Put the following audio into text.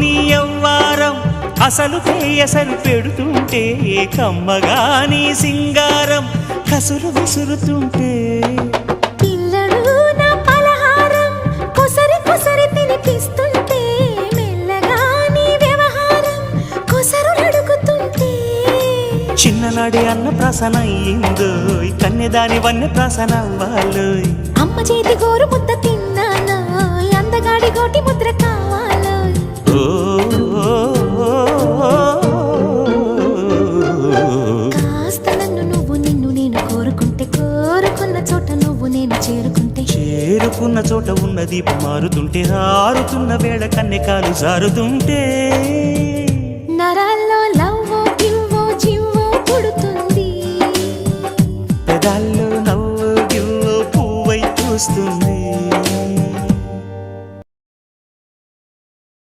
నీ యవ్వారం అసలు కేయసలు పెడుతుంటే కమ్మగా నీ సింగారం కసురు విసురుతుంటే పిల్లడు నా పలహారం కొసరి కొసరి తినిపిస్తుంటే మెల్లగా నీ వ్యవహారం కొసరు అడుగుతుంటే చిన్ననాడే అన్న ప్రాసన అయ్యిందో కన్నెదాని వన్నె ప్రాసన అవ్వాలో అమ్మ చేతి గోరు ముద్ద తిన్నాను అందగాడి గోటి ముద్ర కావాలో కాస్త నన్ను నువ్వు నిన్ను నేను కోరుకుంటే కోరుకున్న చోట నువ్వు నేను చేరుకుంటే చేరుకున్న చోట ఉన్న దీపం మారుతుంటే ఆరుతున్న వేళ కన్నెకాలు జారుతుంటే నరాల్లో లవ్వో గివ్వో జివ్వో పుడుతుంది పెదాల్లో నవ్వు గివ్వు పువ్వై పూస్తుంది